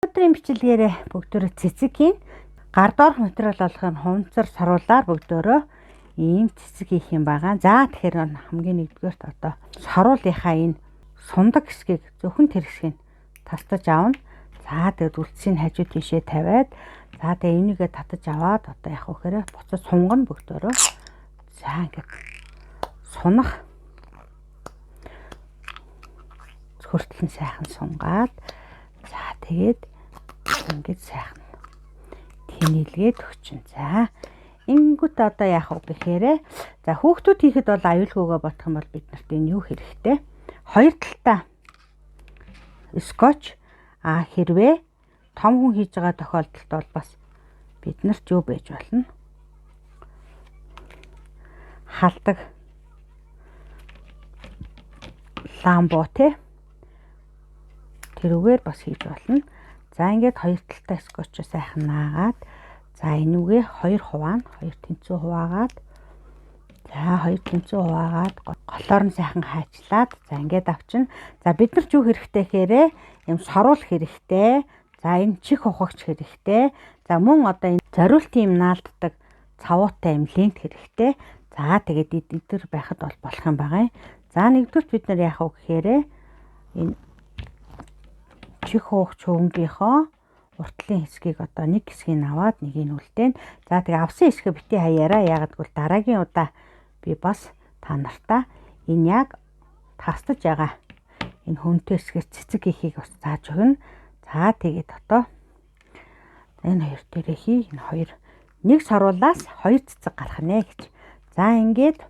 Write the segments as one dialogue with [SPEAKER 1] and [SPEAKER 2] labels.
[SPEAKER 1] Өнөөдрийн бичлэгээрээ бүгдөө цэцгийн гар доорх материал болгохын хувцар саруулаар бүгдөө ийм цэцэг хийх юм байгаа. За тэгэхээр хамгийн нэгдүгээрт одоо саруулынхаа энэ сундаг хэсгийг зөвхөн тэр хэсгийг тастаж авна. За тэгээд үлдсийг хажуу тийшээ тавиад за тэгээд энийгээ татаж аваад одоо яг үхээр буцаж сунгана бүгдөө. За ингээд сунах хүртэл сайхан сунгаад за тэгээд ингээд сайхан тэнэлгээд өгчин. За ингүүт одоо яах вэ гэхээр за хүүхдүүд хийхэд бол аюулгүйгээ бодох юм бол бид нарт энэ юу хэрэгтэй? Хоёр талтай скотч хэрвээ том хүн хийж байгаа тохиолдолд бол бас бид нарт юу байж болно? Халдаг ламбо тэрүүгээр бас хийж болно. За ингээд хоёр талтай скотч сайхан наагаад за энүүгээ хоёр хуваа, хоёр тэнцүү хуваагаад за хоёр тэнцүү хуваагаад голоор нь сайхан хайчлаад за ингээд авчин. За бид нар ч юу хэрэгтэй гэхээр юм саруул хэрэгтэй. За энэ чих ухагч хэрэгтэй. За мөн одоо энэ зориултын юм наалддаг цавуутай юм лент хэрэгтэй. За тэгээд эдгээр байхад бол болох юм байгаа. За нэгдүгээр бид нар яах вэ гэхээр энэ чих ухагч хөнгийнхоо уртлын хэсгийг одоо нэг хэсгийг аваад нэгийг нь үлдээн. За тэгээ авсан хэсгээ бити хаяараа яагаад гэвэл дараагийн удаа би бас та нартаа энэ яг тастаж байгаа энэ хүнтэй хэсгээс цэцэг хийхийг бас зааж өгнө. За тэгээд одоо энэ хоёр дээрээ хий. Энэ хоёр нэг саруулаас хоёр цэцэг гарах нэ гэж. За ингээд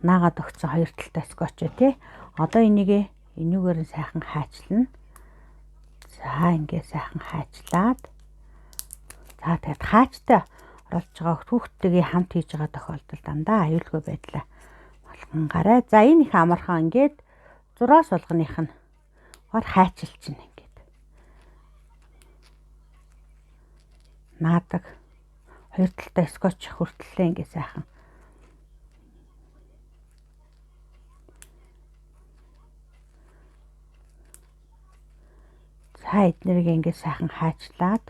[SPEAKER 1] наагаад өгсөн хоёр талтай скотч тий. Одоо энийгээр сайхан хайчлана. За ингээд сайхан хайчлаад за тэгээд хаачтай оролж байгаа хүүхдтэйгээ хамт хийж байгаа тохиолдолд дандаа аюулгүй байдлаа болгонгараа. За энэ их амархан ингээд зураас болгоных нь хайчилчин ингээд наадаг хоёр талтай скотч хүртлээ ингээд сайхан за эднэрийг ингээд сайхан хайчлаад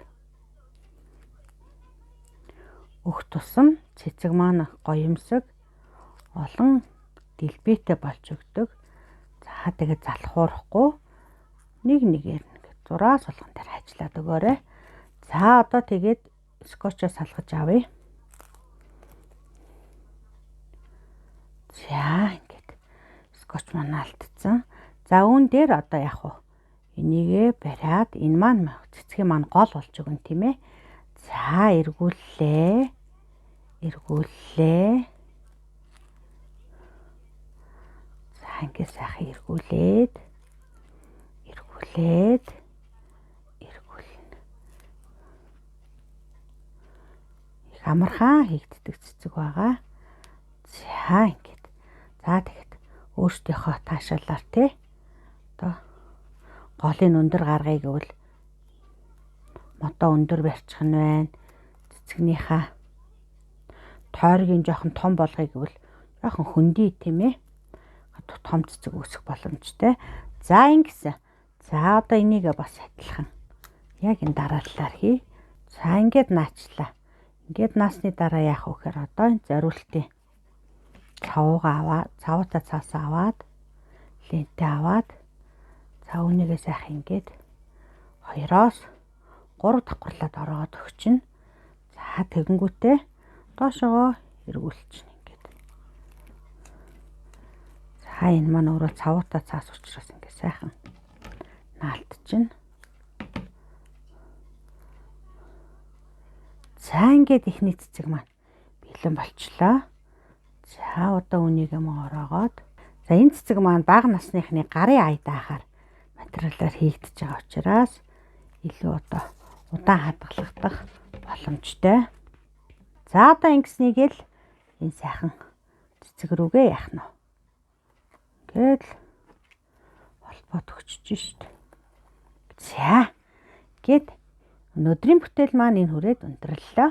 [SPEAKER 1] өөх тусам цэцэг маань гоёмсог олон дэлбэтэй болж өгдөг. За тэгээд залхуурахгүй нэгээр зураас болгон дээр хайчлаад өгөөрэй. За одоо тэгээд скотчоо салгаж авъя. За ингээд скотч маань алдсан. За үүн дээр одоо яах вэ? Энийгээ бариад энэ маань цэцгийн маань гол болж өгнө тийм ээ. За эргүүллээ. За ингээд сайхан эргүүлнэ. Их амархан хийгддэг цэцэг байгаа. За ингээд. За тэгэхэд өөртөөхөө таашаалаар тий. Одоо голын өндөр гаргая гэвэл мотоо өндөр барьчих нь байна. Цэцгнийхаа тойргийн жоохон том болгоё гэвэл жоохон хөндөй тийм ээ. Том цэцэг үүсэх боломжтой. За ингэсэн. За одоо энийгээ бас адилхан. Яг энэ дараалалаар хий. За ингээд наачлаа. Ингээд наасны дараа яах вэ гэхээр одоо энэ зориултын цавуутай цаасаа аваад лентээ аваад за үнийгээ сайхан ингээд 2-оос 3 давхарлаад ороод өгчин. За тэгэнгүүтээ доошогоо эргүүлчихнэ ингээд. За энэ маань өөрөө цавуутай цаас учраас ингээд сайхан наалтчихна. За ингээд ихний цэцэг маань бэлэн болчлоо. За одоо үнийг ороогоод за энэ цэцэг маань бага насныхны гарын аядаахаар материалаар хийгдэж байгаа учраас илүү одоо удаан хадгалагдах боломжтой. За одоо ингэснийг л энэ сайхан цэцэг рүүгээ яах нь. Ингээд холбоод өгчөж шít. За гээд өнөөдрийн бүтээл маань энэ хүрээд өндөрлөлөө.